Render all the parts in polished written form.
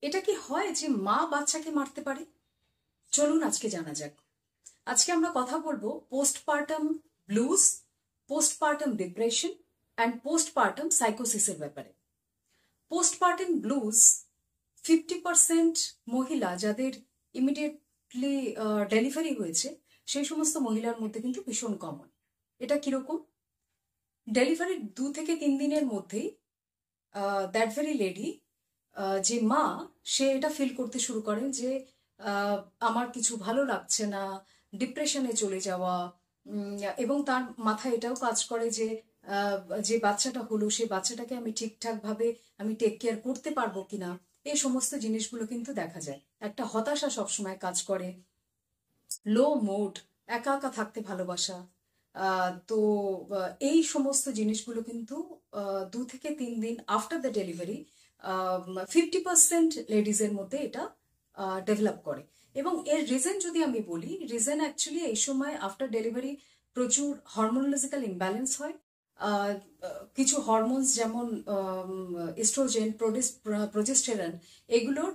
এটা কি হয় যে মা বাচ্চাকে মারতে পারে? চলুন আজকে জানা যাক। আজকে আমরা কথা বলবো postpartum blues, postpartum depression and postpartum সাইকোসিসের ব্যাপারে। পোস্টপার্টাম ব্লুজ 50% মহিলা যাদের ইমিডিয়েটলি ডেলিভারি হয়েছে সেই সমস্ত মহিলার মধ্যে কিন্তু ভীষণ কমন। এটা কিরকম? ডেলিভারির 2 থেকে 3 দিনের মধ্যেই দ্যাট ভেরি লেডি, যে মা, সে এটা ফিল করতে শুরু করেন যে আমার কিছু ভালো লাগছে না, ডিপ্রেশনে চলে যাওয়া, এবং তার মাথায় এটাও কাজ করে যে যে বাচ্চাটা হলো সেই বাচ্চাটাকে আমি ঠিকঠাক ভাবে আমি টেক কেয়ার করতে পারবো কিনা, এই সমস্ত জিনিসগুলো কিন্তু দেখা যায়। একটা হতাশা সবসময় কাজ করে, লো মুড, একা একা থাকতে ভালোবাসা। তো এই সমস্ত জিনিসগুলো কিন্তু 2 থেকে 3 দিন আফটার দ্য ডেলিভারি 50% লেডিজের মধ্যে এটা ডেভেলপ করে। এবং এর রিজন যদি আমি বলি, রিজন অ্যাকচুয়ালি এই সময় আফটার ডেলিভারি প্রচুর হরমোনলজিক্যাল ইমব্যালেন্স হয়। কিছু হরমোনস যেমন এস্ট্রোজেন, প্রোজেস্টেরন, এগুলোর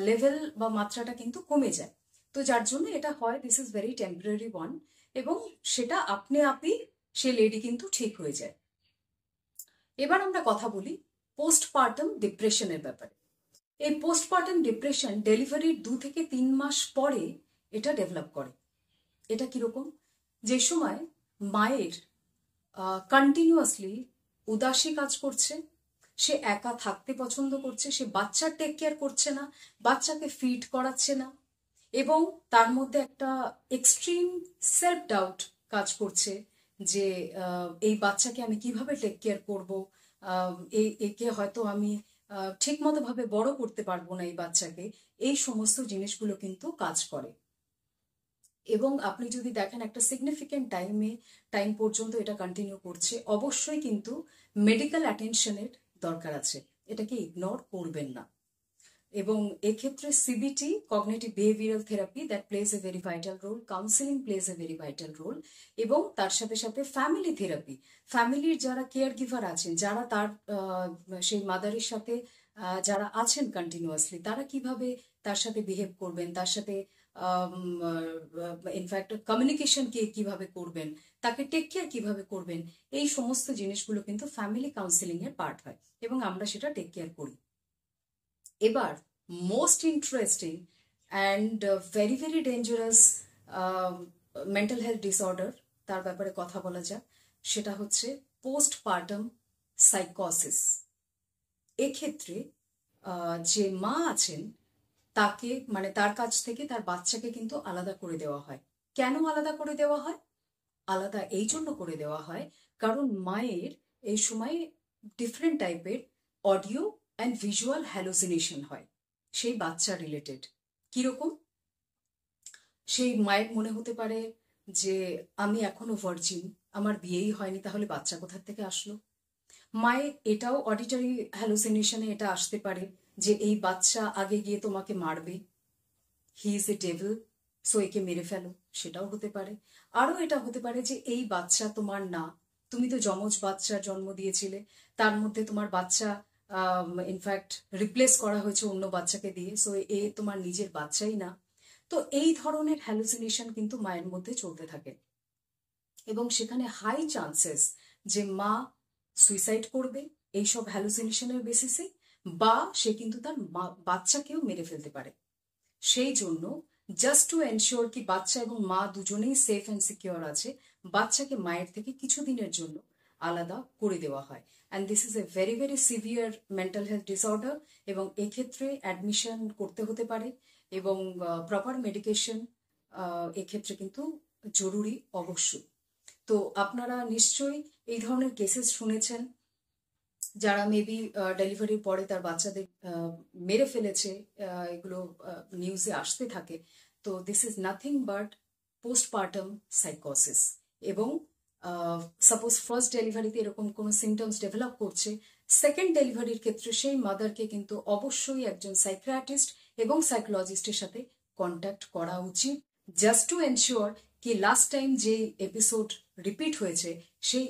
লেভেল বা মাত্রাটা কিন্তু কমে যায়। তো যার জন্য এটা হয়, this is very temporary one, এবং সেটা আপনি আপনি সে লেডি কিন্তু ঠিক হয়ে যায়। এবার আমরা কথা বলি পোস্টপার্টাম ডিপ্রেশনের ব্যাপারে। এই পোস্টপার্টাম ডিপ্রেশন ডেলিভারির 2 থেকে 3 মাস পরে এটা ডেভেলপ করে। এটা কিরকম? যে সময় মায়ের কন্টিনিউয়াসলি উদাসী কাজ করছে, সে একা থাকতে পছন্দ করছে, সে বাচ্চার টেক কেয়ার করছে না, বাচ্চাকে ফিড করাচ্ছে না, এবং তার মধ্যে একটা এক্সট্রিম সেলফ ডাউট কাজ করছে যে এই বাচ্চাকে আমি কিভাবে টেক কেয়ার করবো, একে হয়তো আমি ঠিক মতো ভাবে বড় করতে পারবো না এই বাচ্চাকে। এই সমস্ত জিনিসগুলো কিন্তু কাজ করে। এবং আপনি যদি দেখেন একটা সিগনিফিক্যান্ট টাইম পর্যন্ত এটা কন্টিনিউ করছে, অবশ্যই কিন্তু মেডিকেল অ্যাটেনশনের দরকার আছে, এটাকে ইগনোর করবেন না। এবং এক্ষেত্রে CBT, cognitive behavioural therapy, that plays a very vital role, counselling plays a very vital role, এবং তার সাথে সাথে ফ্যামিলি থেরাপি, ফ্যামিলির যারা কেয়ার গিভার আছেন, যারা তার সেই মাদারের সাথে যারা আছেন কন্টিনিউয়াসলি, তারা কিভাবে তার সাথে বিহেভ করবেন, তার সাথে ইনফ্যাক্ট কমিউনিকেশন কিভাবে করবেন, তাকে টেক কেয়ার কিভাবে করবেন, এই সমস্ত জিনিসগুলো কিন্তু ফ্যামিলি কাউন্সিলিং এর পার্ট হয়, এবং আমরা সেটা টেক কেয়ার করি। এবার most interesting and very very dangerous mental health disorder, তার ব্যাপারে কথা বলা যাক। সেটা হচ্ছে পোস্টপার্টাম সাইকোসিস। এক্ষেত্রে যে মা আছেন তাকে, মানে তার কাছ থেকে তার বাচ্চাকে কিন্তু আলাদা করে দেওয়া হয়। কেন আলাদা করে দেওয়া হয়? আলাদা এই জন্য করে দেওয়া হয় কারণ মায়ের এই সময় ডিফারেন্ট টাইপের অডিও অ্যান্ড ভিজুয়াল হ্যালুসিনেশন হয় সেই বাচ্চা রিলেটেড। কিরকম? সেই মায়ের মনে হতে পারে যে আমি এখনো ভার্জিন, আমার বিয়েই হয়নি, তাহলে বাচ্চা কোথা থেকে আসলো। মায়ের এটাও অডিটরি হ্যালুসিনেশনে এটা আসতে পারে যে এই বাচ্চা আগে গিয়ে তোমাকে মারবে, he is a devil, so একে মেরে ফেলো, সেটাও হতে পারে। আরও এটা হতে পারে যে এই বাচ্চা তোমার না, তুমি তো যমজ বাচ্চার জন্ম দিয়েছিলে, তার মধ্যে তোমার বাচ্চা ইনফ্যাক্ট রিপ্লেস করা হয়েছে অন্য বাচ্চাকে দিয়ে, সো এ তোমার নিজের বাচ্চাই না। তো এই ধরনের হ্যালুসিনেশন কিন্তু মায়ের মধ্যে চলতে থাকে, এবং সেখানে হাই চান্সেস যে মা সুইসাইড করবে এইসব হ্যালুসিনেশনের বেসিসে, বা সে কিন্তু তার বাচ্চাকেও মেরে ফেলতে পারে। সেই জন্য জাস্ট টু এনশিওর কি বাচ্চা এবং মা দুজনেই সেফ অ্যান্ড সিকিউর আছে, বাচ্চাকে মায়ের থেকে কিছুদিনের জন্য আলাদা করে দেওয়া হয়। And this is a very very severe mental health disorder, এবং এক্ষেত্রে অ্যাডমিশন করতে হতে পারে, এবং প্রপার মেডিকেশন এক্ষেত্রে কিন্তু জরুরি অবশ্যই। তো আপনারা নিশ্চয়ই এই ধরনের কেসেস শুনেছেন, যারা মেবি ডেলিভারির পরে তার বাচ্চাদের মেরে ফেলেছে, এগুলো নিউজে আসতে থাকে। তো this is nothing but postpartum সাইকোসিস। এবং সাপোজ ফার্স্ট ডেলিভারিতে এরকম কোনো সিমটমস ডেভেলপ করছে, সেকেন্ড ডেলিভারির ক্ষেত্রে সেই মাদারকে কিন্তু অবশ্যই একজন সাইকিয়াট্রিস্ট এবং সাইকোলজিস্টের সাথে কন্ট্যাক্ট করা উচিত, জাস্ট টু এনশিওর কি লাস্ট টাইম যে এপিসোড রিপিট হয়েছে, সেই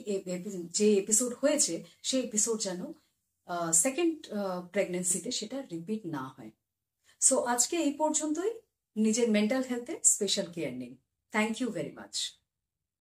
যে এপিসোড হয়েছে সেই এপিসোড যেন সেকেন্ড প্রেগনেন্সিতে সেটা রিপিট না হয়। সো আজকে এই পর্যন্তই। নিজের মেন্টাল হেলথে স্পেশাল কেয়ার নিন। Thank you very much.